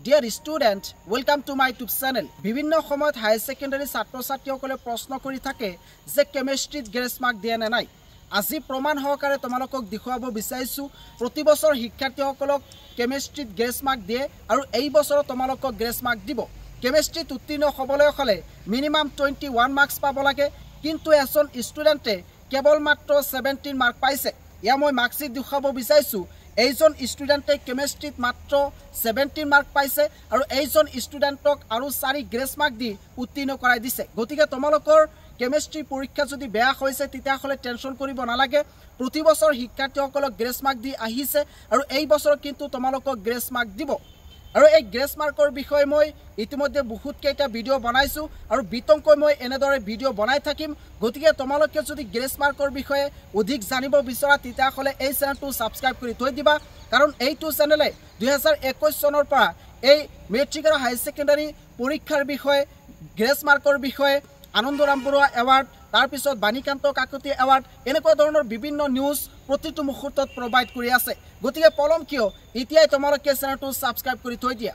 Dear student, welcome to my YouTube channel. বিভিন্ন সময়ত হাই secondary ছাত্ৰ-ছাত্ৰীসকলে প্ৰশ্ন কৰি থাকে যে কেমিষ্ট্ৰিত গ্ৰেছ মাৰ্ক দিয়ে নে নাই। আজি প্ৰমাণ সহকাৰে তোমালোকক দেখুৱাব বিচাৰিছো প্ৰতি বছৰ শিক্ষাৰ্থীসকলক কেমিষ্ট্ৰিত গ্ৰেছ মাৰ্ক দিয়ে আৰু এই বছৰ তোমালোকক গ্ৰেছ মাৰ্ক দিব। কেমিষ্ট্ৰিত উত্তীৰ্ণ হ'বলৈ হ'লে মিনিমাম 21 মাৰ্কছ পাব লাগে, কিন্তু এজন ষ্টুডেণ্টে কেৱল মাত্ৰ 17 মাৰ্ক পাইছে। ইয়া মই মাৰ্কশ্বিট দেখুৱাব বিচাৰিছো এইজন ষ্টুডেণ্টে কেমিষ্ট্ৰিত মাত্ৰ 17 মাৰ্ক পাইছে আৰু এইজন ষ্টুডেণ্টক আৰু 4 গ্ৰেছ মাৰ্ক দি উত্তীৰ্ণ কৰাই দিছে। গতিকে তোমালোকৰ কেমিষ্ট্ৰি পৰীক্ষা যদি বেয়া হৈছে তেতিয়াহ'লে টেনশ্যন কৰিব নালাগে। প্ৰতি বছৰ শিক্ষাৰ্থীসকলক গ্ৰেছ মাৰ্ক দি আহিছে আৰু এই বছৰ কিন্তু তোমালোকক গ্ৰেছ মাৰ্ক দিব। আৰু এই গ্ৰেছ মাৰ্কৰ বিষয়ে মই ইতিমধ্যে বহুত কেইটা ভিডিঅ' বনাইছো আৰু বিতংকৈ মই এনেদৰে ভিডিঅ' বনাই থাকিম। গতিকে তোমালোকে যদি গ্ৰেছ মাৰ্কৰ বিষয়ে অধিক জানিব বিচৰা তেতিয়াহ'লে এই চেনেলটো ছাবস্ক্ৰাইব কৰি থৈ দিবা, কাৰণ এইটো চেনেলে 2021 চনৰ পৰা এই মেট্ৰিক আৰু হাই ছেকেণ্ডাৰী পৰীক্ষাৰ বিষয়ে, গ্ৰেছ মাৰ্কৰ বিষয়ে, আনন্দৰাম বৰুৱা এৱাৰ্ড, তাৰপিছত বাণীকান্ত কাকতি এৱাৰ্ড, এনেকুৱা ধৰণৰ বিভিন্ন নিউজ প্ৰতিটো মুহূৰ্তত প্ৰভাইড কৰি আছে। গতিকে পলম কিয়, এতিয়াই তোমালোকে চেনেলটো ছাবস্ক্ৰাইব কৰি থৈ দিয়া।